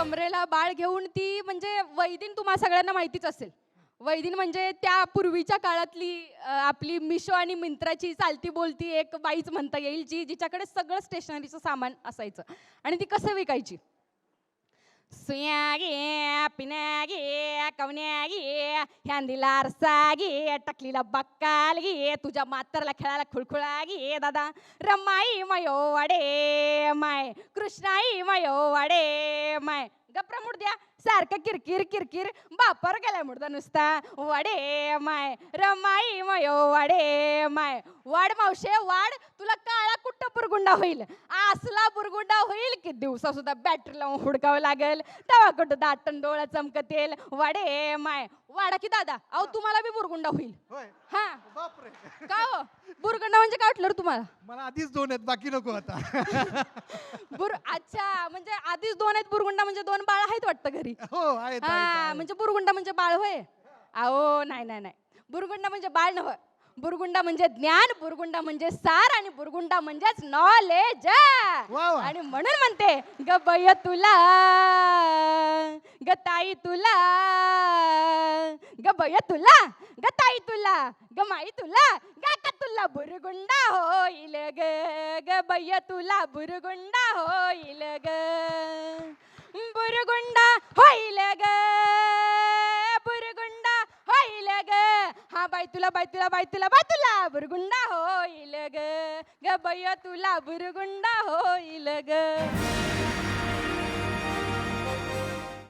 कमरेला बाळ घेऊन ती म्हणजे वैदिन तुम्हाला सगळ्यांना माहितीच असेल. वैदिन म्हणजे त्या पूर्वीच्या काळातली आपली मिशो आणि मिंत्राची चालती बोलती एक बाईच म्हणता येईल, जिच्याकडे सगळं स्टेशनरीचं सामान असायचं. आणि ती कसं विकायची? सुया गे, पिण्या गे, कवण्या गे, ह्यांदीला आरसा गे, टकलीला बक्काल गे, तुझ्या म्हातारला खेळायला खुळखुळा गे दादा. रमाई मयो वाडे माय, कृष्णाई मयो वाडे माय. गप्रा मुडद्या सारखं किरकिर किरकिर बापर गेलाय मुडदा नुसता. वाडे माय, रमाई मयो वाडे माय. वाड मावशे वाड, तुला काळा कुट्ट बुरगुंडा होईल. असला बुरगुंडा होईल की दिवसा सुद्धा बॅटरी लावून हुडकावं लागेल. तेव्हा कुठं दाटन डोळा चमकतेल. वाडे माय. वाडा की दादा, अहो तुम्हाला बी बुरगुंडा होईल. हा बापरे. का हो? बुरगुंडा म्हणजे काय वाटलं रे तुम्हाला? मला आधीच 2 आहेत, बाकी नको आता. अच्छा, म्हणजे आधीच 2 आहेत बुरगुंडा म्हणजे 2 बाळ आहेत वाटतं घरी. हो आहेत, हा म्हणजे बुरगुंडा म्हणजे बाळ होय. अहो नाही नाही नाही, बुरगुंडा म्हणजे बाळ नव्ह. बुरगुंडा म्हणजे ज्ञान, बुरगुंडा म्हणजे सार आणि बुरगुंडा म्हणजेच नॉलेज. वा वा. आणि म्हणून म्हणते ग बय तुला, ग ताई तुला, ग बय तुला, ग ताई तुला, ग माई तुला, ग का तुला बुरगुंडा होईल ग. ग बय तुला बुरगुंडा होईल ग. बुरगुंडा होईल ग, बुरगुंडा होईल ग. हा बाई तुला, बाई तुला, बाई तुला, बाई तुला बुरगुंडा होईल ग. ग बय तुला बुरगुंडा होईल ग.